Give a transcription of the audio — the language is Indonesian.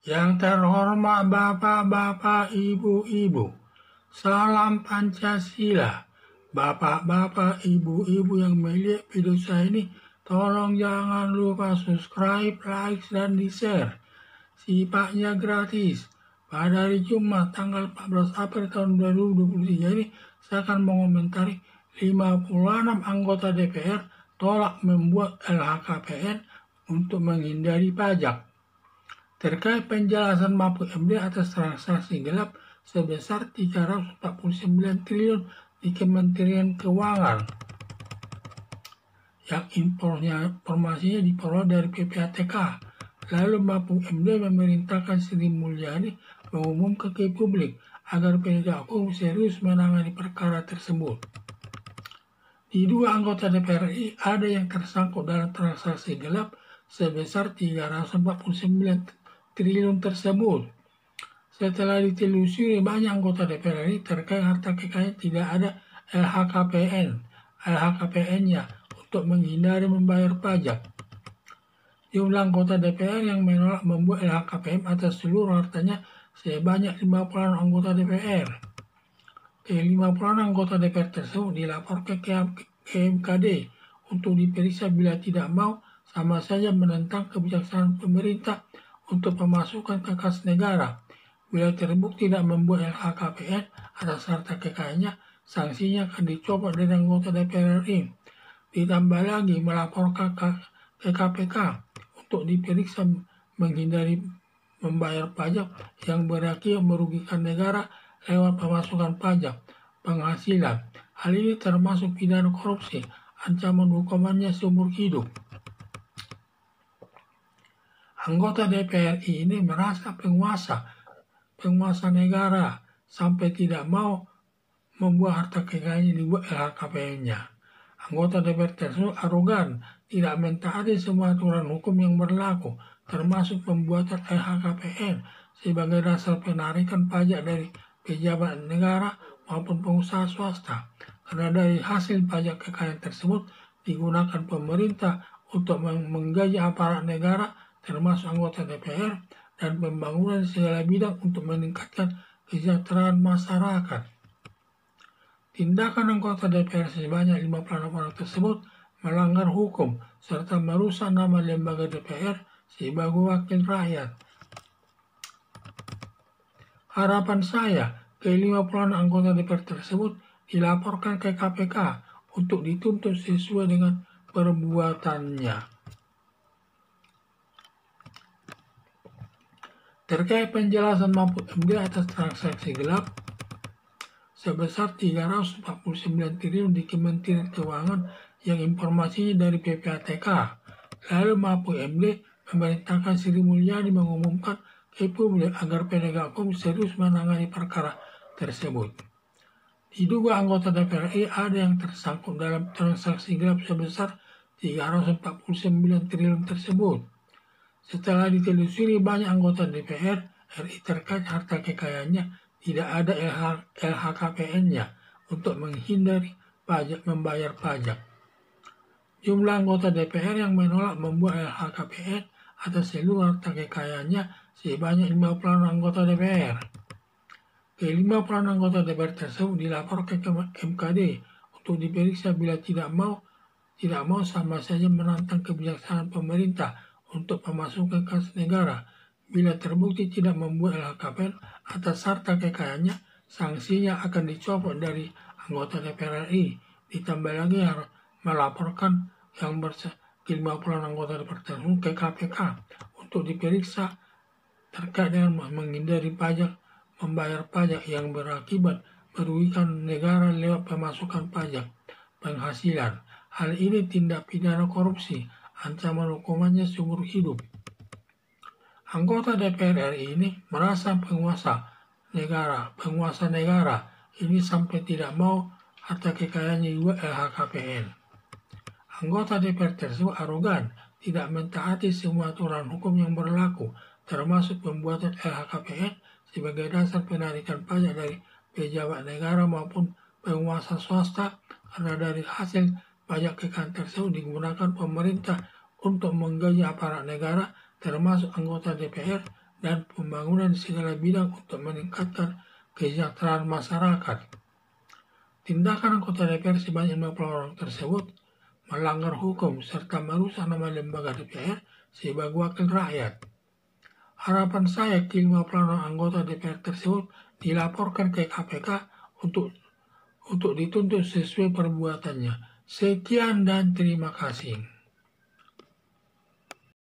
Yang terhormat bapak-bapak, ibu-ibu, salam Pancasila. Bapak-bapak, ibu-ibu yang melihat video saya ini, tolong jangan lupa subscribe, like, dan di-share. Sifatnya gratis. Pada hari Jumat tanggal 14 April tahun 2023 ini, saya akan mengomentari 56 anggota DPR tolak membuat LHKPN untuk menghindari pajak. Terkait penjelasan Mahfud MD atas transaksi gelap sebesar 349 triliun di Kementerian Keuangan yang informasinya diperoleh dari PPATK. Lalu Mahfud MD memerintahkan Sri Mulyani mengumumkan ke publik agar penegak hukum serius menangani perkara tersebut. Di dua anggota DPR RI ada yang tersangkut dalam transaksi gelap sebesar 349 triliun tersebut. Setelah ditelusuri banyak anggota DPR RI terkait harta kekayaan tidak ada LHKPN-nya untuk menghindari membayar pajak. Jumlah anggota DPR yang menolak membuat LHKPN atas seluruh hartanya sebanyak 56 anggota DPR. Ke-56 anggota DPR tersebut dilaporkan ke MKD untuk diperiksa bila tidak mau sama saja menentang kebijaksanaan pemerintah untuk pemasukan ke kas negara. Bila terbukti tidak membuat LHKPN atas harta kekayaannya, sanksinya akan dicopot dari anggota DPR RI. Ditambah lagi melaporkan ke KPK untuk diperiksa menghindari membayar pajak yang berakibat merugikan negara lewat pemasukan pajak, penghasilan. Hal ini termasuk pidana korupsi, ancaman hukumannya seumur hidup. Anggota DPR RI ini merasa penguasa negara sampai tidak mau membuat harta kekayaannya dibuat LHKPN-nya. Anggota DPR tersebut arogan, tidak mentaati semua aturan hukum yang berlaku, termasuk pembuatan LHKPN sebagai dasar penarikan pajak dari pejabat negara maupun pengusaha swasta. Karena dari hasil pajak kekayaan tersebut digunakan pemerintah untuk menggaji aparat negara termasuk anggota DPR dan pembangunan segala bidang untuk meningkatkan kesejahteraan masyarakat. Tindakan anggota DPR sebanyak 56 orang tersebut melanggar hukum serta merusak nama lembaga DPR sebagai wakil rakyat. Harapan saya, ke-56 anggota DPR tersebut dilaporkan ke KPK untuk dituntut sesuai dengan perbuatannya. Terkait penjelasan Mahfud MD atas transaksi gelap sebesar 349 triliun di Kementerian Keuangan yang informasinya dari PPATK. Lalu Mahfud MD memerintahkan Sri Mulyani mengumumkan ke publik agar penegak hukum serius menangani perkara tersebut. Diduga anggota DPR RI ada yang tersangkut dalam transaksi gelap sebesar 349 triliun tersebut. Setelah ditelusuri banyak anggota DPR RI terkait harta kekayaannya tidak ada LHKPN-nya untuk menghindari membayar pajak. Jumlah anggota DPR yang menolak membuat LHKPN atas seluruh harta kekayaannya sebanyak 56 anggota DPR. Ke-56 anggota DPR tersebut dilaporkan ke MKD untuk diperiksa bila tidak mau sama saja menantang kebijaksanaan pemerintah untuk pemasukan kas negara. Bila terbukti tidak membuat LHKPN atas harta kekayaannya, sanksinya akan dicopot dari anggota DPR RI. Ditambah lagi harus melaporkan yang ke-56 anggota DPR tersebut ke KPK untuk diperiksa terkait dengan menghindari membayar pajak yang berakibat merugikan negara lewat pemasukan pajak, penghasilan. Hal ini tindak pidana korupsi, ancaman hukumannya seumur hidup. Anggota DPR RI ini merasa penguasa negara ini sampai tidak mau harta kekayaannya dibuat LHKPN. Anggota DPR tersebut arogan, tidak mentaati semua aturan hukum yang berlaku, termasuk pembuatan LHKPN sebagai dasar penarikan pajak dari pejabat negara maupun penguasa swasta, karena dari hasil pajak kekayaan tersebut digunakan pemerintah untuk menggaji aparat negara termasuk anggota DPR dan pembangunan di segala bidang untuk meningkatkan kesejahteraan masyarakat. Tindakan anggota DPR sebanyak 50 orang tersebut melanggar hukum serta merusak nama lembaga DPR sebagai wakil rakyat. Harapan saya ke-50 orang anggota DPR tersebut dilaporkan ke KPK untuk dituntut sesuai perbuatannya. Sekian dan terima kasih.